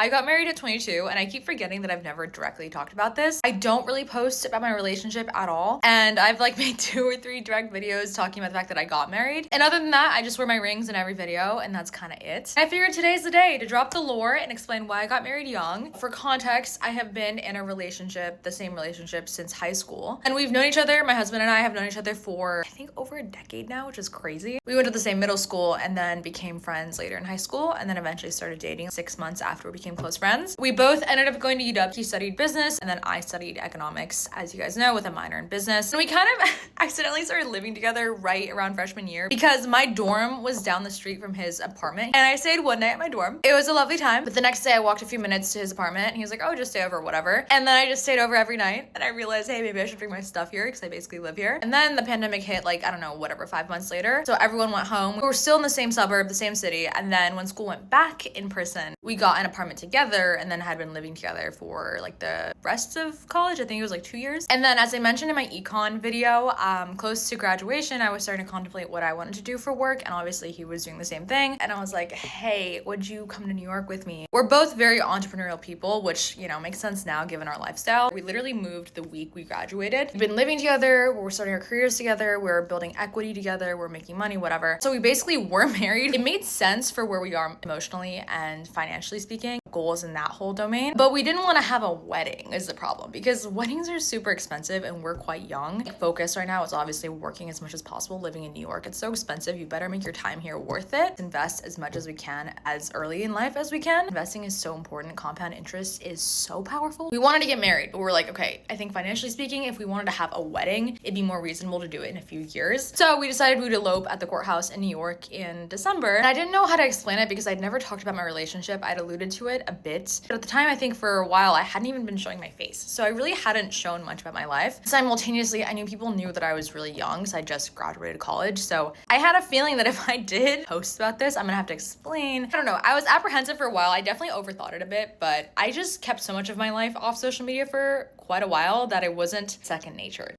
I got married at 22 and I keep forgetting that I've never directly talked about this. I don't really post about my relationship at all. And I've like made 2 or 3 direct videos talking about the fact that I got married. And other than that, I just wear my rings in every video and that's kind of it. I figured today's the day to drop the lore and explain why I got married young. For context, I have been in a relationship, the same relationship since high school. And we've known each other, my husband and I have known each other for I think over a decade now, which is crazy. We went to the same middle school and then became friends later in high school and then eventually started dating 6 months after we became close friends. We both ended up going to UW. He studied business and then I studied economics, as you guys know, with a minor in business. And we kind of accidentally started living together right around freshman year because my dorm was down the street from his apartment. And I stayed one night at my dorm. It was a lovely time. But the next day I walked a few minutes to his apartment and he was like, oh, just stay over, whatever. And then I just stayed over every night and I realized, hey, maybe I should bring my stuff here because I basically live here. And then the pandemic hit like, I don't know, whatever, 5 months later. So everyone went home. We were still in the same suburb, the same city. And then when school went back in person, we got an apartment together and then had been living together for like the rest of college. I think it was like 2 years. And then as I mentioned in my econ video, close to graduation, I was starting to contemplate what I wanted to do for work. And obviously he was doing the same thing. And I was like, hey, would you come to New York with me? We're both very entrepreneurial people, which, you know, makes sense now given our lifestyle. We literally moved the week we graduated. We've been living together. We're starting our careers together. We're building equity together. We're making money, whatever. So we basically were married. It made sense for where we are emotionally and financially speaking, goals in that whole domain. But we didn't want to have a wedding is the problem because weddings are super expensive and we're quite young. Focus right now is obviously working as much as possible, living in New York. It's so expensive. You better make your time here worth it. Invest as much as we can as early in life as we can. Investing is so important. Compound interest is so powerful. We wanted to get married, but we're like, okay, I think financially speaking, if we wanted to have a wedding, it'd be more reasonable to do it in a few years. So we decided we would elope at the courthouse in New York in December. And I didn't know how to explain it because I'd never talked about my relationship. I'd alluded to it a bit, but at the time, I think for a while, I hadn't even been showing my face. So I really hadn't shown much about my life. Simultaneously, I knew people knew that I was really young because I just graduated college. So I had a feeling that if I did post about this, I'm gonna have to explain. I don't know. I was apprehensive for a while. I definitely overthought it a bit, but I just kept so much of my life off social media for quite a while that it wasn't second nature.